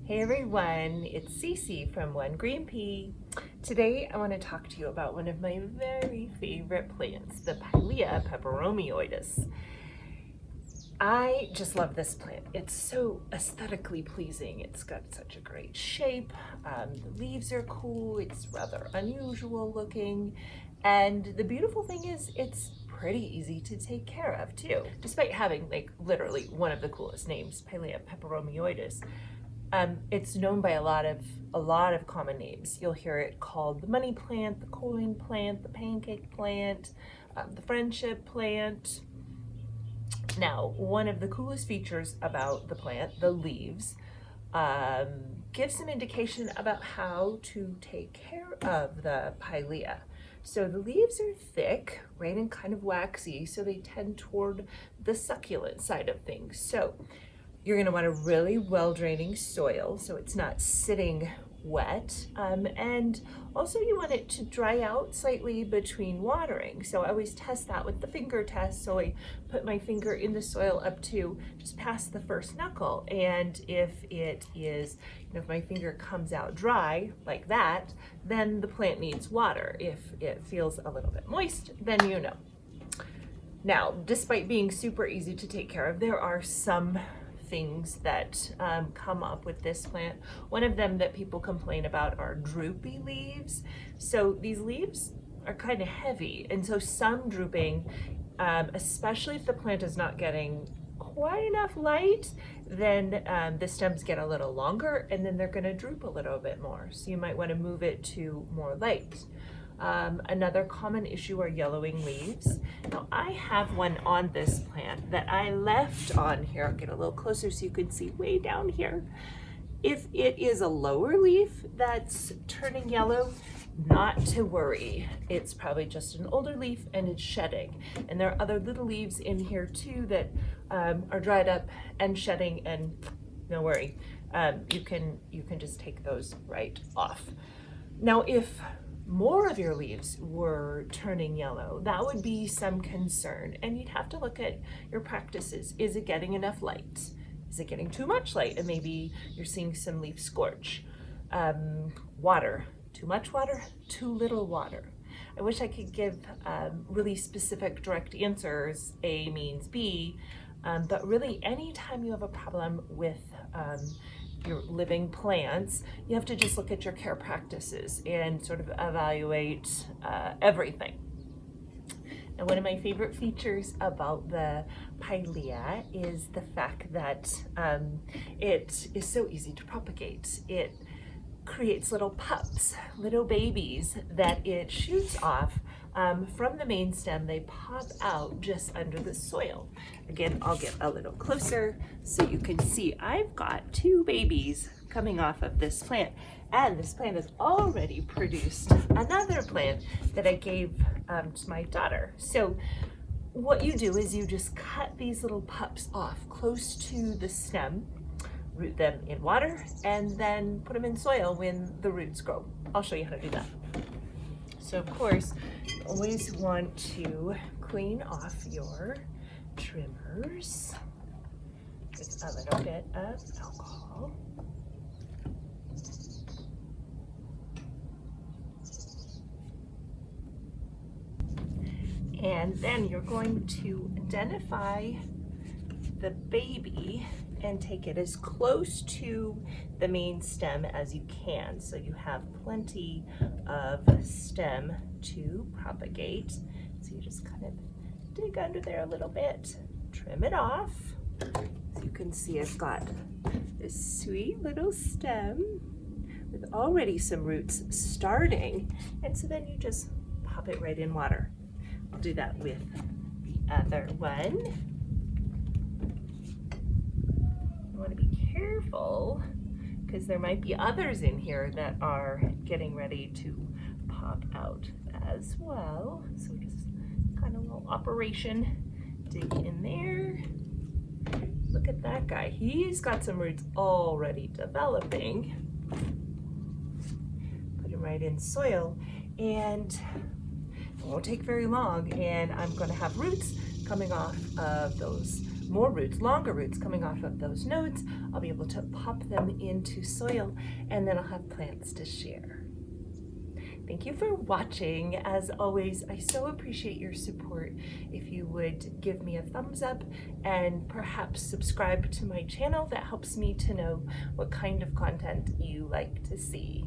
Hey everyone, it's Cece from One Green Pea. Today I want to talk to you about one of my very favorite plants, the Pilea Peperomioides. I just love this plant. It's so aesthetically pleasing. It's got such a great shape. The leaves are cool. It's rather unusual looking. And the beautiful thing is it's pretty easy to take care of too. Despite having like literally one of the coolest names, Pilea Peperomioides. It's known by a lot of common names. You'll hear it called the money plant, the coin plant, the pancake plant, the friendship plant. Now, one of the coolest features about the plant, the leaves, give some indication about how to take care of the pilea. So the leaves are thick, right, and kind of waxy, so they tend toward the succulent side of things. So you're going to want a really well-draining soil so it's not sitting wet, and also you want it to dry out slightly between watering. So I always test that with the finger test. So I put my finger in the soil up to just past the first knuckle, and if it is, if my finger comes out dry like that, then the plant needs water. If it feels a little bit moist, then you know. Now, despite being super easy to take care of, there are some things that come up with this plant. One of them that people complain about are droopy leaves. So these leaves are kind of heavy, and so some drooping, especially if the plant is not getting quite enough light, then the stems get a little longer and then they're going to droop a little bit more. So you might want to move it to more light. Another common issue are yellowing leaves. Now I have one on this plant that I left on here. I'll get a little closer so you can see way down here. If it is a lower leaf that's turning yellow, not to worry. It's probably just an older leaf and it's shedding. And there are other little leaves in here too that are dried up and shedding, and no worry. You can just take those right off. Now if more of your leaves were turning yellow, that would be some concern, and you'd have to look at your practices. Is it getting enough light? Is it getting too much light? And maybe you're seeing some leaf scorch. Water, too much water, too little water. I wish I could give really specific direct answers, A means B, but really anytime you have a problem with your living plants, you have to just look at your care practices and sort of evaluate everything. And one of my favorite features about the Pilea is the fact that it is so easy to propagate. It creates little pups, little babies that it shoots off from the main stem. They pop out just under the soil. Again, I'll get a little closer so you can see I've got two babies coming off of this plant, and this plant has already produced another plant that I gave to my daughter. So what you do is you just cut these little pups off close to the stem, root them in water, and then put them in soil when the roots grow. I'll show you how to do that. So of course, you always want to clean off your trimmers with a little bit of alcohol. And then you're going to identify the baby and take it as close to the main stem as you can, so you have plenty of stem to propagate. So you just kind of dig under there a little bit, trim it off. So you can see I've got this sweet little stem with already some roots starting, and so then you just pop it right in water. I'll do that with the other one. You want to be careful because there might be others in here that are getting ready to pop out as well. So just kind of a little operation, dig in there. Look at that guy. He's got some roots already developing. Put him right in soil, and it won't take very long, and I'm going to have roots coming off of those, more roots, longer roots coming off of those nodes, I'll be able to pop them into soil, and then I'll have plants to share. Thank you for watching. As always, I so appreciate your support. If you would give me a thumbs up and perhaps subscribe to my channel, that helps me to know what kind of content you like to see.